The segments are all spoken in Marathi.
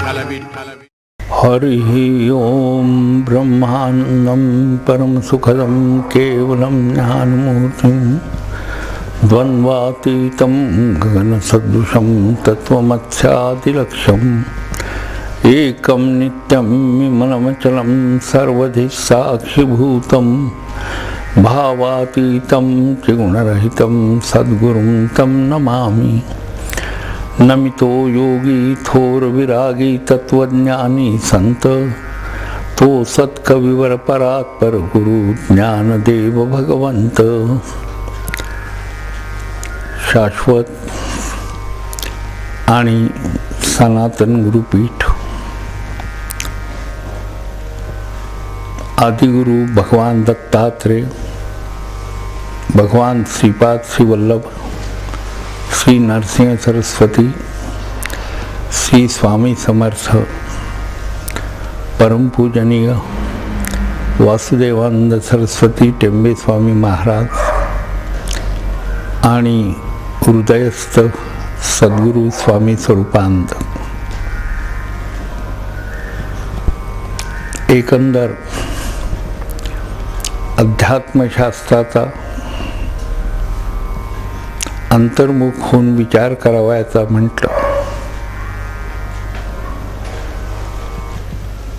हरि ओम ब्रह्मानंदं परम सुखदं केवलं ज्ञानमूर्तिं द्वन्द्वातीतं गगनसदृशं तत्त्वमस्यादिलक्ष्यम् एकं नित्यं विमलमचलं सर्वधि साक्षिभूतं भावातीतं त्रिगुणरहितं सद्गुरुं तं नमामि। नमितो योगी थोर विरागी तत्वज्ञानी संत तो सत्कविवर परात्पर गुरु ज्ञानदेव भगवंत। शाश्वत आणि सनातन गुरुपीठ आदिगुरु भगवान दत्तात्रेय, भगवान श्रीपाद श्री वल्लभ, श्री नरसिंह सरस्वती, श्री स्वामी समर्थ, परम पूजनीय वासुदेवानंद सरस्वती टेंबे स्वामी महाराज आणि हृदयस्थ सद्गुरु स्वामी स्वरूपानंद, एकंदर अध्यात्मशास्त्राचा अंतर्मुख होऊन विचार करावायचा म्हटलं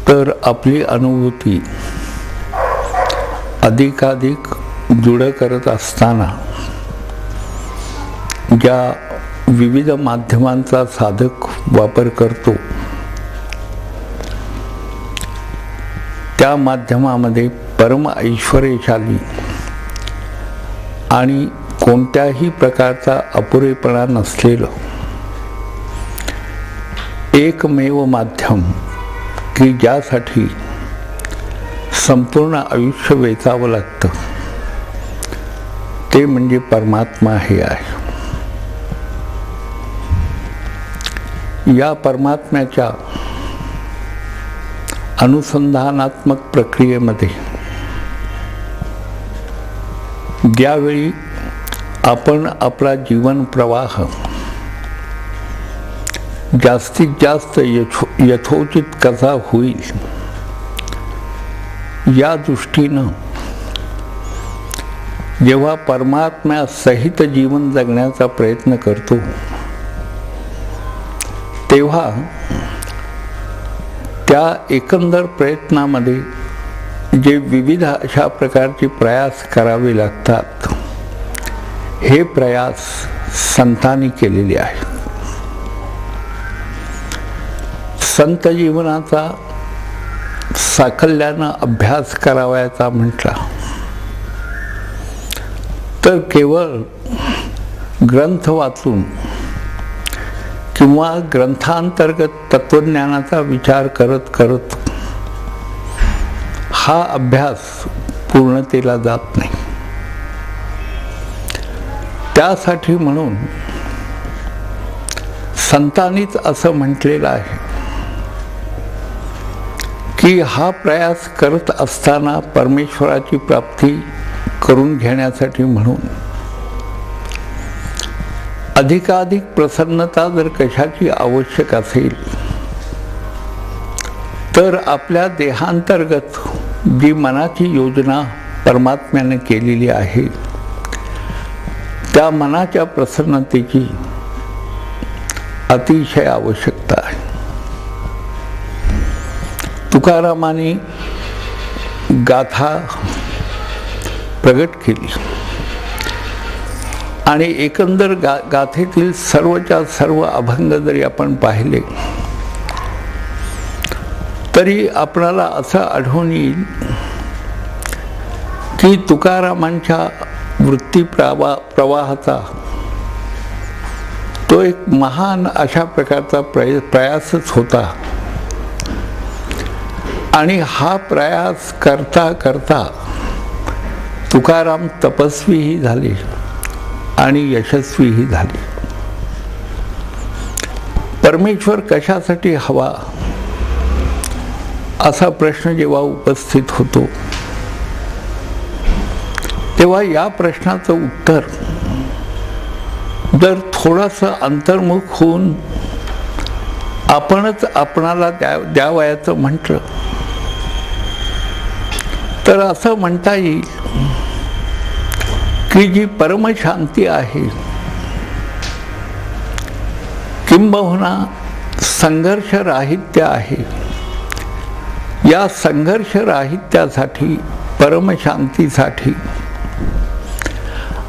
तर आपली अनुभूती अधिकाधिक दृढ करत असताना ज्या विविध माध्यमांचा साधक वापर करतो त्या माध्यमामध्ये परम ऐश्वर्यशाली आणि कोणत्याही प्रकारचा अपुरेपणा नसलेलं एकमेव माध्यम की ज्यासाठी संपूर्ण आयुष्य वेचावं लागतं ते म्हणजे परमात्मा हे आहे। या परमात्म्याच्या अनुसंधानात्मक प्रक्रियेमध्ये ज्यावेळी आपण आपला जीवन प्रवाह जास्तीत जास्त यथोचित कसा होईल या दृष्टीनं जेव्हा परमात्म्यासहित जीवन जगण्याचा प्रयत्न करतो तेव्हा त्या एकंदर प्रयत्नामध्ये जे विविध अशा प्रकारचे प्रयास करावे लागतात हे प्रयास संतांनी केलेले आहेत। संत जीवनाचा साकल्यानं अभ्यास करावयाचा म्हटला तर केवळ ग्रंथ वाचून किंवा ग्रंथांतर्गत तत्वज्ञानाचा विचार करत करत हा अभ्यास पूर्णतेला जात नाही। त्यासाठी म्हणून संतांनीच असं म्हटलेलं आहे की हा प्रयास करत असताना परमेश्वराची प्राप्ती करून घेण्यासाठी म्हणून अधिकाधिक प्रसन्नता जर कशाची आवश्यक असेल तर आपल्या देहांतर्गत जी मनाची योजना परमात्म्याने केलेली आहे त्या मनाच्या प्रसन्नतेची अतिशय आवश्यकता आहे। तुकारामांनी गाथा प्रगट केली आणि एकंदर गाथेतील सर्वच्या सर्व अभंग जरी आपण पाहिले तरी आपल्याला असं आढळून येईल की तुकारामांच्या वृत्ती प्रवाहाचा तो एक महान अशा प्रकारचा प्रयासच होता आणि हा प्रयास करता करता तुकाराम तपस्वीही झाले आणि यशस्वीही झाले। परमेश्वर कशासाठी हवा असा प्रश्न जेव्हा उपस्थित होतो तेव्हा या प्रश्नाचं उत्तर जर थोडासा अंतर्मुख होऊन आपणच आपणाला द्यावयाचं म्हटलं तर असं म्हणता येईल की जी परमशांती आहे, किंबहुना संघर्ष राहित्य आहे, या संघर्ष राहित्यासाठी, परमशांतीसाठी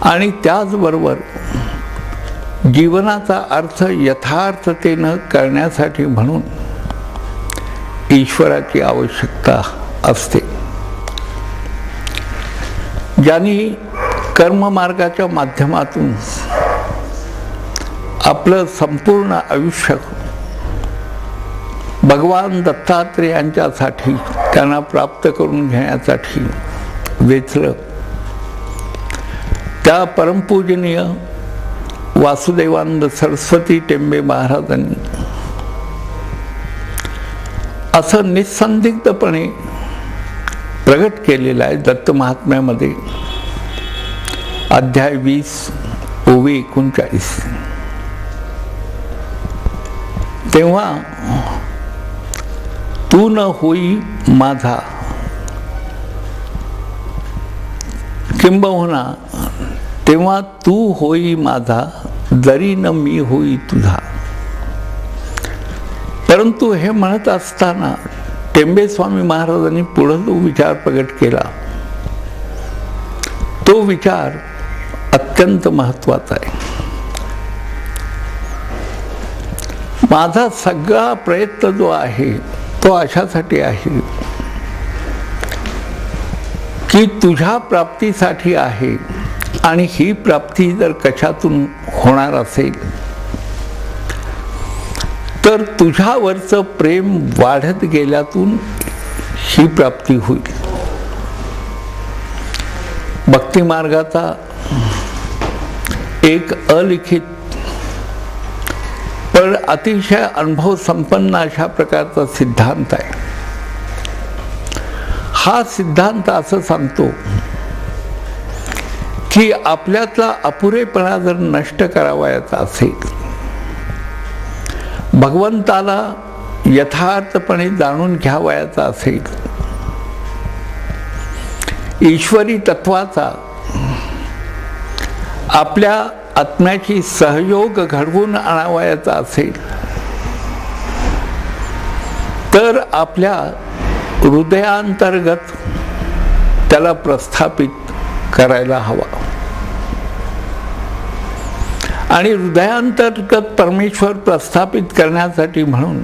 आणि त्याचबरोबर जीवनाचा अर्थ यथार्थतेनं करण्यासाठी म्हणून ईश्वराची आवश्यकता असते. ज्यांनी कर्ममार्गाच्या माध्यमातून आपलं संपूर्ण आयुष्य भगवान दत्तात्रेयांच्यासाठी, त्यांना प्राप्त करून घेण्यासाठी वेचलं, त्या परमपूजनीय वासुदेवानंद सरस्वती टेंबे महाराजांनी असं निसंदिग्धपणे प्रगट केलेलं आहे दत्त महात्म्यामध्ये, अध्याय 20 ओवी 39. तेव्हा तू न होई माझा, किंबहुना तेव्हा तू होई माझा, जरी न मी होई तुझा. परंतु हे म्हणत असताना टेंबे स्वामी महाराजांनी पुढे जो विचार प्रगट केला, तो विचार अत्यंत महत्त्वाचा आहे. माझा सगळा प्रयत्न जो आहे तो अशासाठी आहे की तुझ्या प्राप्तीसाठी आहे, आणि ही प्राप्ती जर कशातून होणार असेल तर तुझ्यावरचं प्रेम वाढत गेल्यातून ही प्राप्ती होईल. भक्ती मार्गाचा एक अलिखित पण अतिशय अनुभव संपन्न अशा प्रकारचा सिद्धांत आहे. हा सिद्धांत असं सांगतो की आपल्यातला अपुरेपणा जर नष्ट करावयाचा असेल, भगवंताला यथार्थपणे जाणून घ्यावयाचा असेल, ईश्वरी तत्वाचा आपल्या आत्म्याशी सहयोग घडवून आणावयाचा असेल तर आपल्या हृदयांतर्गत त्याला प्रस्थापित करायला हवा. आणि हृदयांतर्गत परमेश्वर प्रस्थापित करण्यासाठी म्हणून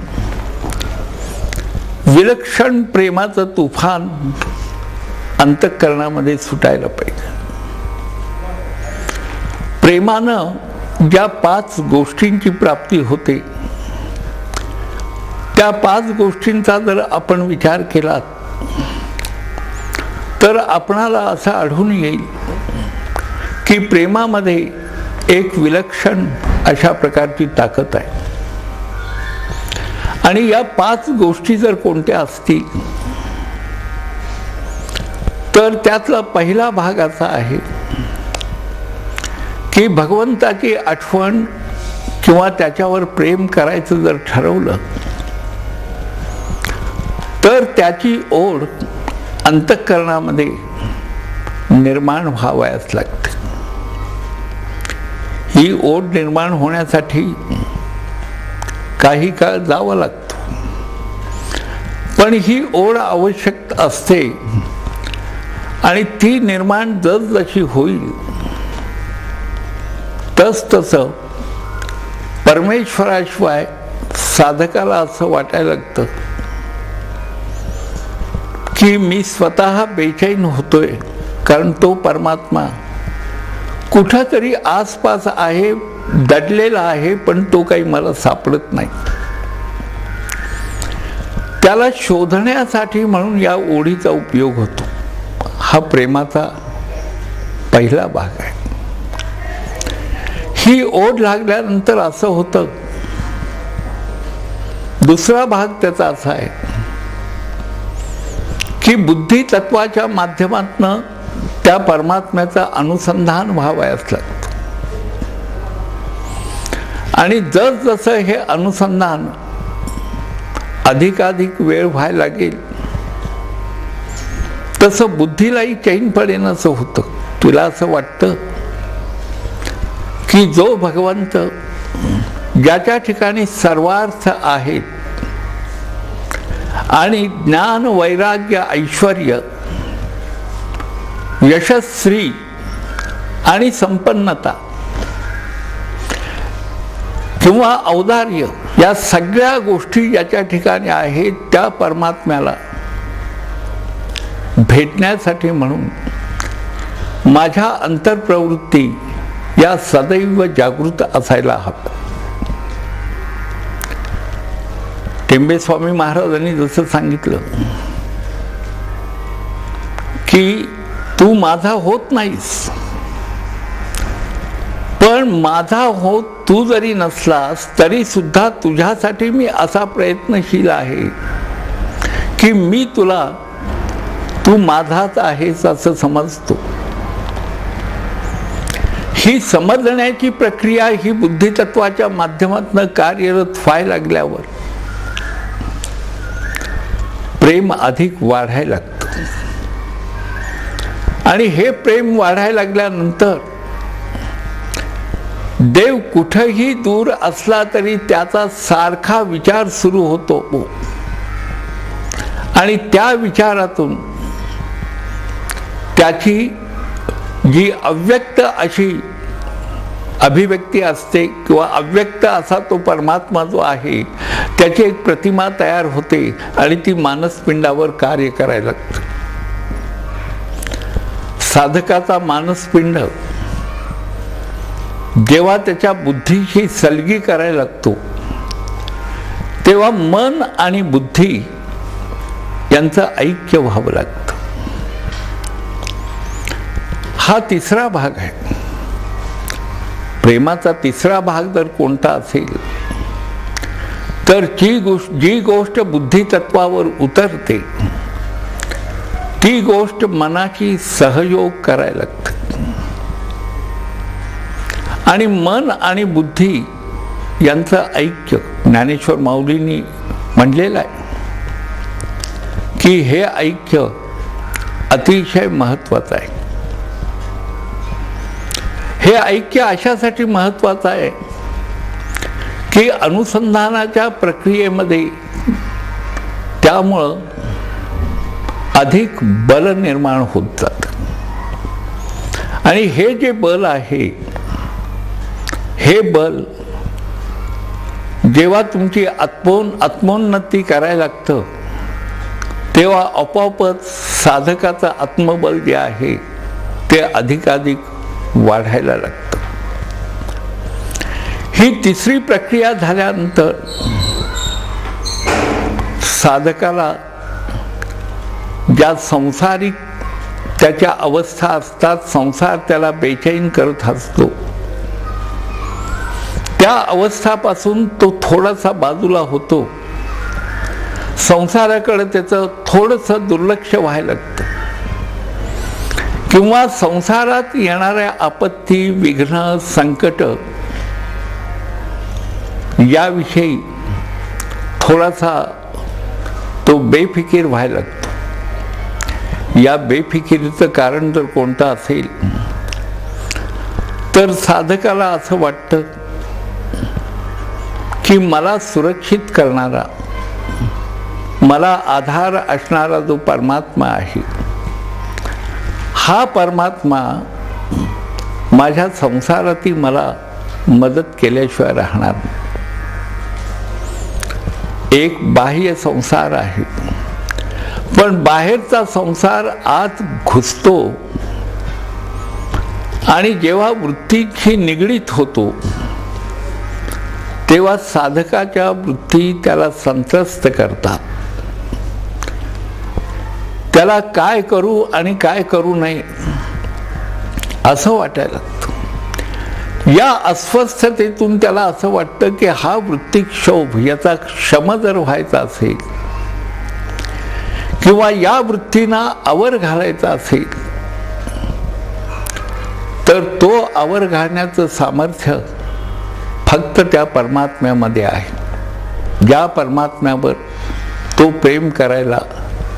विलक्षण प्रेमाचं तुफान अंतःकरणामध्ये सुटायला पाहिजे. प्रेमानं ज्या 5 गोष्टींची प्राप्ती होते, त्या 5 गोष्टींचा जर आपण विचार केला तर आपणाला असं आढळून येईल की प्रेमामध्ये एक विलक्षण अशा प्रकारची ताकद आहे. आणि या 5 गोष्टी जर कोणत्या असतील तर त्यातला पहिला भाग असा आहे की भगवंताची आठवण किंवा त्याच्यावर प्रेम करायचं जर ठरवलं तर त्याची ओढ अंतःकरणामध्ये निर्माण व्हावयास लागते. ही ओढ निर्माण होण्यासाठी काही काळ जावं लागतं, पण ही ओढ आवश्यक असते. आणि ती निर्माण जसजशी होईल तसतसं परमेश्वराशिवाय साधकाला असं वाटायला लागतं की मी स्वतः बेचैन होतोय, कारण तो परमात्मा कुठंतरी आसपास आहे, दडलेला आहे, पण तो काही मला सापडत नाही. त्याला शोधण्यासाठी म्हणून या ओढीचा उपयोग होतो. हा प्रेमाचा पहिला भाग आहे. ही ओढ लागल्यानंतर असं होतं. दुसरा भाग त्याचा असा आहे की बुद्धी तत्वाच्या माध्यमातून त्या परमात्म्याचं अनुसंधान व्हावयास लागतं. आणि जसजसं हे अनुसंधान अधिकाधिक वेळ व्हायला लागेल तसं बुद्धीलाही चैन पडेन असं होतं. तुला असं वाटतं की जो भगवंत ज्याच्या ठिकाणी सर्वार्थ आहेत आणि ज्ञान वैराग्य ऐश्वर्य यशस्वी आणि संपन्नता किंवा औदार्य या सगळ्या गोष्टी ज्याच्या ठिकाणी आहेत त्या परमात्म्याला भेटण्यासाठी म्हणून माझ्या अंतर्प्रवृत्ती या सदैव जागृत असायला हव्या. टेंबे स्वामी महाराजांनी जसं सांगितलं की तू माझा होत नाहीस, पण माझा होत तू जरी नसलास तरी सुद्धा तुझ्यासाठी मी असा प्रयत्नशील आहे की मी तुला तू माझाच आहेस असं समजतो. ही समजण्याची प्रक्रिया ही बुद्धितत्वाच्या माध्यमातून कार्यरत व्हायला लागल्यावर प्रेम अधिक वाढायला लागतं आणि हे प्रेम वाढायला लागल्यानंतर देव कुठेही दूर असला तरी त्याचा सारखा विचार सुरू होतो आणि त्या विचारातून त्याची जी अव्यक्त अशी अभिव्यक्ती असते किंवा अव्यक्त असा तो परमात्मा जो आहे त्याची एक प्रतिमा तयार होते आणि ती मानसपिंडावर कार्य करायला लागते. साधकाचा मानसपिंड जेव्हा त्याच्या बुद्धीशी सलगी करायला लागतो तेव्हा मन आणि बुद्धी यांचं ऐक्य व्हावं लागतं. हा तिसरा भाग आहे. प्रेमाचा तिसरा भाग जर कोणता असेल तर जी गोष्ट बुद्धितत्वावर उतरते ती गोष्ट मनाची सहयोग करायला लागते आणि मन आणि बुद्धी यांचं ऐक्य ज्ञानेश्वर माऊलींनी म्हणलेलं आहे की हे ऐक्य अतिशय महत्त्वाचं आहे. हे ऐक्य अशासाठी महत्त्वाचं आहे की अनुसंधानाच्या प्रक्रियेमध्ये त्यामुळं अधिक बल निर्माण होत जातं आणि हे जे बल आहे हे बल जेव्हा तुमची आत्मोन्नती करायला लागतं तेव्हा आपोआपच साधकाचं आत्मबल जे आहे ते अधिकाधिक वाढायला लागतं. ही तिसरी प्रक्रिया झाल्यानंतर साधकाला ज्या संसारिक त्याच्या अवस्था असतात, संसार त्याला बेचैन करत असतो, त्या अवस्थापासून तो थोडासा बाजूला होतो. संसाराकडे त्याचं थोडंसं दुर्लक्ष व्हायला लागतं किंवा संसारात येणाऱ्या आपत्ती, विघ्न, संकट याविषयी थोडासा तो बेफिकीर व्हायला लागतो. या बेफिकिरीचं कारण जर कोणतं असेल तर साधकाला असं वाटतं की मला सुरक्षित करणारा, मला आधार असणारा जो परमात्मा आहे हा परमात्मा माझ्या संसारातील मला मदत केल्याशिवाय राहणार नाही. एक बाह्य संसार आहे पण बाहेरचा संसार आत घुसतो आणि जेव्हा वृत्तीशी निगडीत होतो तेव्हा साधकाच्या वृत्ती त्याला संत्रस्त करतात. त्याला काय करू आणि काय करू नये असं वाटायला लागतं. या अस्वस्थतेतून त्याला असं वाटतं की हा वृत्तिक्षोभ याचा क्षम जर व्हायचा असेल किंवा या वृत्तींना आवर घालायचा असेल तर तो आवर घालण्याचं सामर्थ्य फक्त त्या परमात्म्यामध्ये आहे. ज्या परमात्म्यावर तो प्रेम करायला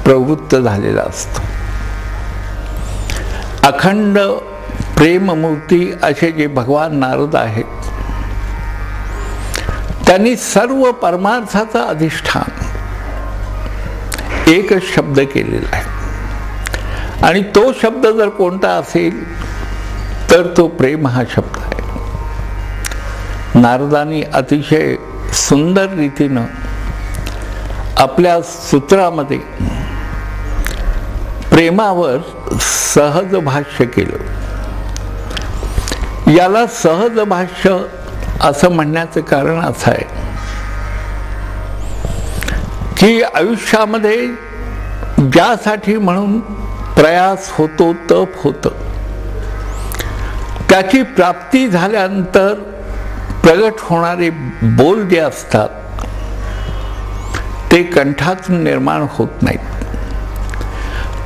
प्रवृत्त झालेला असतो. अखंड प्रेममूर्ती असे जे भगवान नारद आहेत, त्यांनी सर्व परमार्थाचा अधिष्ठान एकच शब्द केलेला आहे. आणि तो शब्द जर कोणता असेल तर तो प्रेम हा शब्द आहे. नारदांनी अतिशय सुंदर रीतीनं आपल्या सूत्रामध्ये प्रेमावर सहज भाष्य केलं. याला सहज भाष्य असं म्हणण्याचं कारण असं आहे की आयुष्यामध्ये ज्यासाठी म्हणून प्रयास होतो, तप होतं, त्याची प्राप्ती झाल्यानंतर प्रगट होणारे बोल जे असतात ते कंठातून निर्माण होत नाहीत,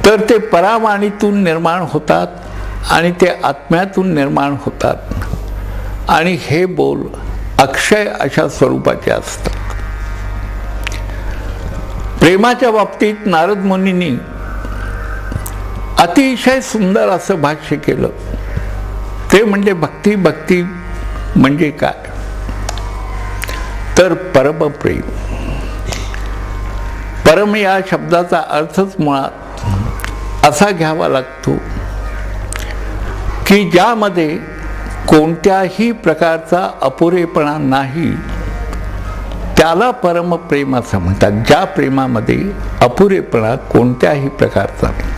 तर ते परावाणीतून निर्माण होतात आणि ते आत्म्यातून निर्माण होतात. आणि हे बोल अक्षय अशा स्वरूपाचे असतात. प्रेमाच्या बाबतीत नारद मुनींनी अतिशय सुंदर असं भाष्य केलं. ते म्हणजे भक्ती. भक्ती म्हणजे काय तर परमप्रेम. परम या शब्दाचा अर्थच मुळात असा घ्यावा लागतो की ज्यामध्ये कोणत्याही प्रकारचा अपुरेपणा नाही, त्याला परमप्रेम असं म्हणतात. ज्या प्रेमामध्ये अपुरेपणा कोणत्याही प्रकारचा नाही.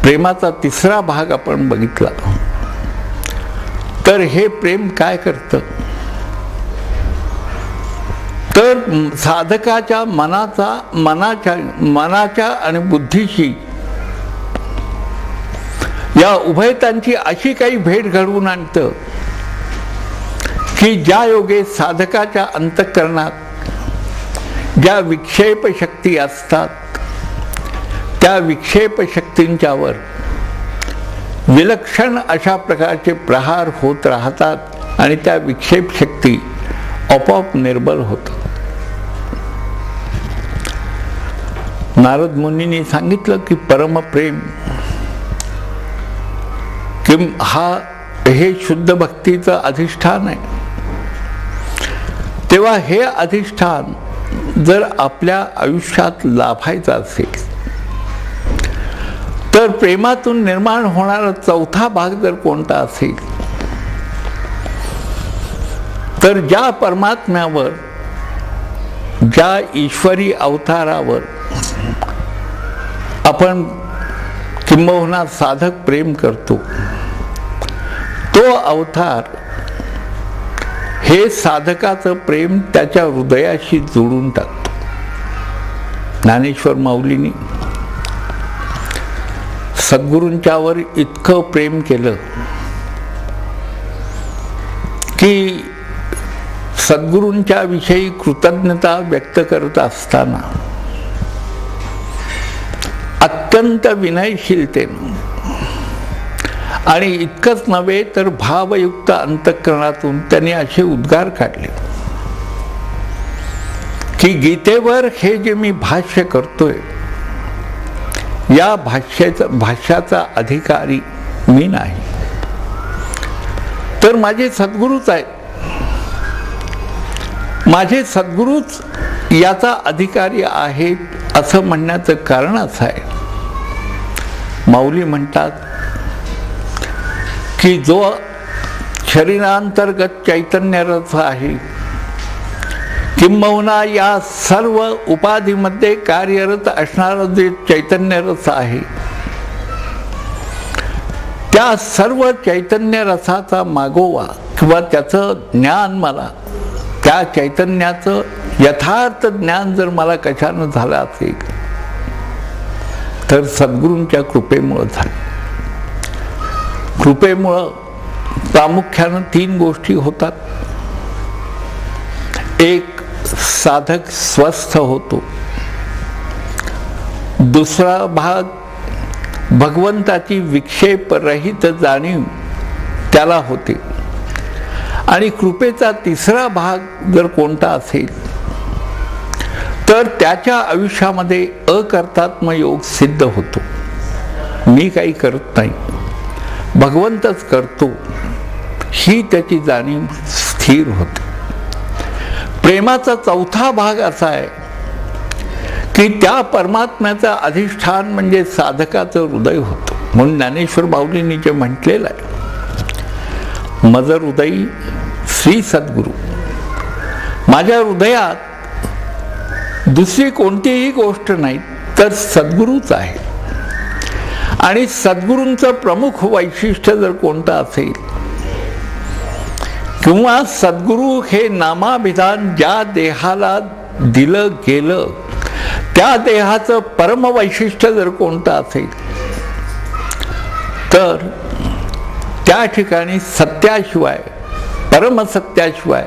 प्रेमाचा तिसरा भाग आपण बघितला तर हे प्रेम काय करतं तर साधकाच्या मनाच्या आणि बुद्धीशी या उभयतांची अशी काही भेट घडवून आणतं की ज्या योगे साधकाच्या अंतःकरणात ज्या विक्षेप शक्ती असतात, त्या विक्षेप शक्तींच्यावर विलक्षण अशा प्रकारचे प्रहार होत राहतात आणि त्या विक्षेप शक्ती आपोआप निर्बल होतात. नारद मुनींनी सांगितलं की परमप्रेम हे शुद्ध भक्तीचं अधिष्ठान आहे. तेव्हा हे अधिष्ठान जर आपल्या आयुष्यात लाभायचं असेल तर प्रेमातून निर्माण होणारा चौथा भाग जर कोणता असेल तर ज्या परमात्म्यावर, ज्या ईश्वरी अवतारावर आपण किंबहुना साधक प्रेम करतो, तो अवतार हे साधकाचं प्रेम त्याच्या हृदयाशी जोडून टाकतो. ज्ञानेश्वर माऊलींनी सद्गुरूंच्यावर इतकं प्रेम केलं की सद्गुरूंच्या विषयी कृतज्ञता व्यक्त करत असताना अत्यंत विनयशीलतेने आणि इतकंच नव्हे तर भावयुक्त अंतःकरणातून त्यांनी असे उद्गार काढले की गीतेवर हे जे मी भाष्य करतोय, या भाष्याचा अधिकारी मी नाही, तर माझे सद्गुरूच आहेत. माझे सद्गुरूच याचा अधिकारी आहेत असं म्हणण्याचं कारण असं आहे. माऊली म्हणतात की जो शरीरांतर्गत चैतन्य रस आहे, किंबहुना या सर्व उपाधीमध्ये कार्यरत असणारा जे चैतन्य रस आहे, त्या सर्व चैतन्य रसाचा मागोवा किंवा त्याचं ज्ञान मला, त्या चैतन्याचं यथार्थ ज्ञान जर मला कशानं झालं असेल तर सद्गुरूंच्या कृपेमुळं झालं. कृपेमुळं प्रामुख्यानं 3 गोष्टी होतात. एक, साधक स्वस्थ होतो. दुसरा भाग, भगवंताची विक्षेप रहित जाणीव त्याला होते. आणि कृपेचा तिसरा भाग जर कोणता असेल तर त्याच्या आयुष्यामध्ये अकर्तात्म योग सिद्ध होतो. मी काही करत नाही, भगवंतच करतो, ही त्याची जाणीव स्थिर होते. प्रेमाचा चौथा भाग असा आहे की त्या परमात्म्याचं अधिष्ठान म्हणजे साधकाचं हृदय होतं. म्हणून ज्ञानेश्वर माऊलींनी जे म्हटलेलं आहे, मज हृदयी श्री सद्गुरू, माझ्या हृदयात दुसरी कोणतीही गोष्ट नाही तर सद्गुरूच आहे. आणि सद्गुरूंचं प्रमुख वैशिष्ट्य जर कोणतं असेल किंवा सद्गुरू हे नामाभिधान ज्या देहाला दिलं गेलं त्या देहाचं परम वैशिष्ट्य जर कोणतं असेल तर त्या ठिकाणी सत्याशिवाय, परमसत्याशिवाय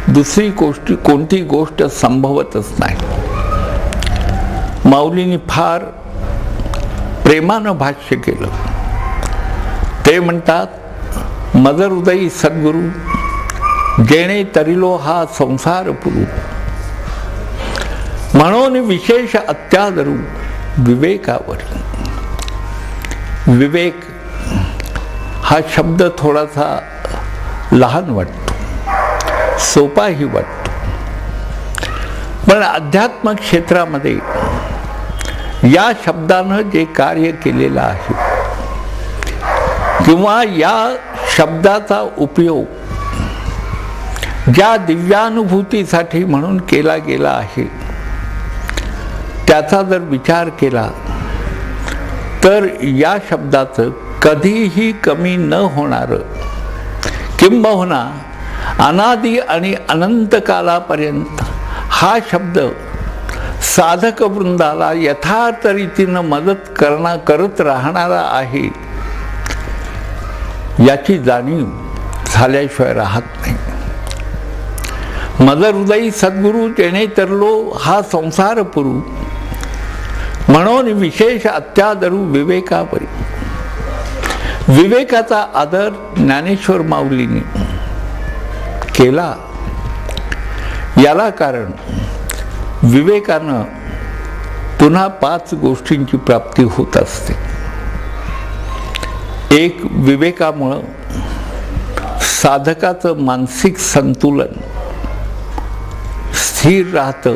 दुसरी कोणती गोष्ट संभवतच नाही. माऊलींनी फार प्रेमानं भाष्य केलं. ते म्हणतात, मज हृदयी सद्गुरू जेणे तरिलो हा संसार पुरू, म्हणून विशेष अत्यादरू विवेकावर. विवेक हा शब्द थोडासा लहान वाटतो, सोपाही वाटतो, पण अध्यात्म क्षेत्रामध्ये या शब्दानं जे कार्य केलेलं आहे किंवा या शब्दाचा उपयोग ज्या दिव्यानुभूतीसाठी म्हणून केला गेला आहे त्याचा जर विचार केला तर या शब्दाचं कधीही कमी न होणारं, किंबहुना अनादि आणि अनंत कालापर्यंत हा शब्द साधक वृंदाला यथार्थ रीतीनं मदत करत राहणारा आहे याची जाणीव झाल्याशिवाय राहत नाही. मज हृदयी सद्गुरू जेणे तरलो हा संसार पुरू, म्हणून विशेष अत्यादरू विवेकावरी. विवेकाचा आदर ज्ञानेश्वर माऊलींनी केला. याला कारण विवेकानं पुन्हा 5 गोष्टींची प्राप्ती होत असते. एक, विवेकामुळं साधकाचं मानसिक संतुलन स्थिर राहतं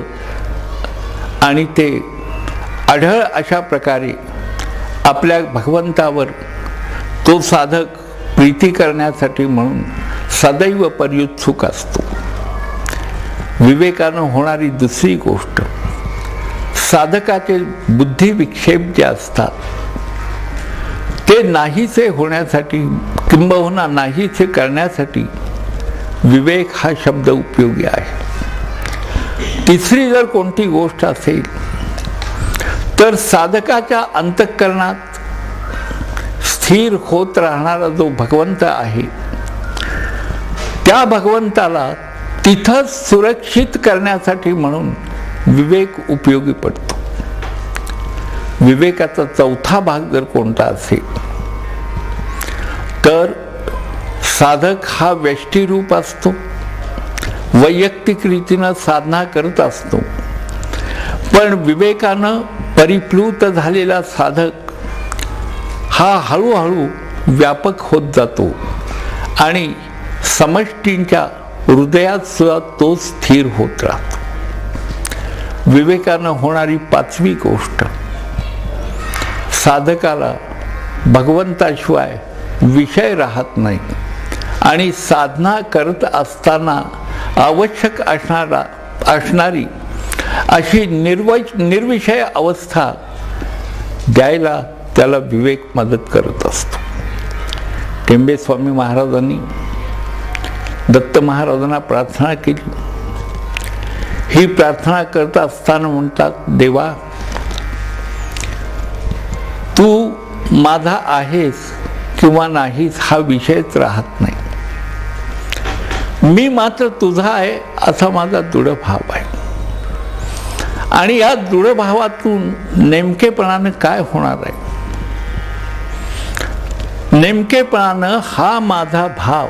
आणि ते आढळ अशा प्रकारे आपल्या भगवंतावर तो साधक प्रीती करण्यासाठी म्हणून सदैव पर्युत्सुक असतो. विवेकानं होणारी दुसरी गोष्ट, साधकाचे बुद्धी विक्षेप जे असतात ते नाहीसे होण्यासाठी किंबहुना नाहीसे करण्यासाठी विवेक हा शब्द उपयोगी आहे. तिसरी जर कोणती गोष्ट असेल तर साधकाच्या अंतःकरणात स्थिर होत राहणारा जो भगवंत आहे त्या भगवंताला तिथंच सुरक्षित करण्यासाठी म्हणून विवेक उपयोगी पडतो. विवेकाचा चौथा भाग जर कोणता असेल तर साधक हा व्यष्टीरूप असतो, वैयक्तिक रीतीनं साधना करत असतो, पण विवेकानं परिप्लुत झालेला साधक हा हळूहळू व्यापक होत जातो आणि समष्टींच्या हृदयात सुद्धा तो स्थिर होत राहतो. विवेकानं होणारी 5वी गोष्ट, साधकाला भगवंताशिवाय विषय राहत नाही आणि साधना करत असताना आवश्यक असणारी अशी निर्विषय अवस्था द्यायला त्याला विवेक मदत करत असतो. टेंबे स्वामी महाराजांनी दत्त महाराजांना प्रार्थना केली. ही प्रार्थना करत असताना म्हणतात, देवा तू माझा आहेस किंवा नाहीस हा विषयच राहत नाही, मी मात्र तुझा आहे असा माझा दृढ भाव आहे. आणि या दृढ भावातून नेमकेपणानं काय होणार आहे? नेमकेपणानं हा माझा भाव,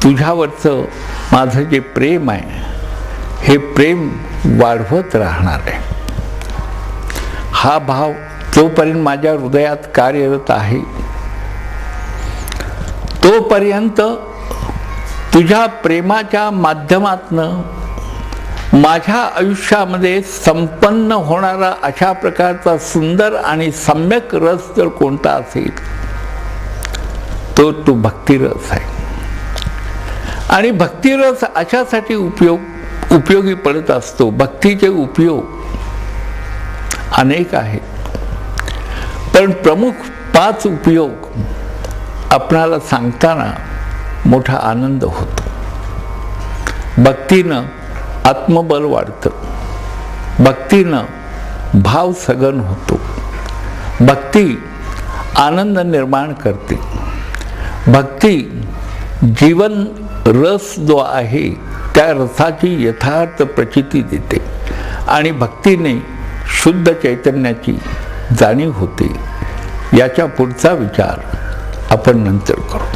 तुझ्यावरचं माझं जे प्रेम आहे हे प्रेम वाढवत राहणार आहे. हा भाव जोपर्यंत माझ्या हृदयात कार्यरत आहे तोपर्यंत तुझ्या प्रेमाच्या माध्यमातनं माझ्या आयुष्यामध्ये संपन्न होणारा अशा प्रकारचा सुंदर आणि सम्यक रस जर कोणता असेल तो भक्तिरस आहे. आणि भक्तिरस अशासाठी उपयोगी पडत असतो. भक्तीचे उपयोग अनेक आहेत, पण प्रमुख 5 उपयोग आपणाला सांगताना मोठा आनंद होतो. भक्तीनं आत्मबल वाढतं, भक्तीनं भाव सघन होतो, भक्ती आनंद निर्माण करते, भक्ती जीवन रस जो आहे त्या रसाची यथार्थ प्रचिती देते आणि भक्तीने शुद्ध चैतन्याची जाणीव होते. याच्या पुढचा विचार आपण नंतर करू.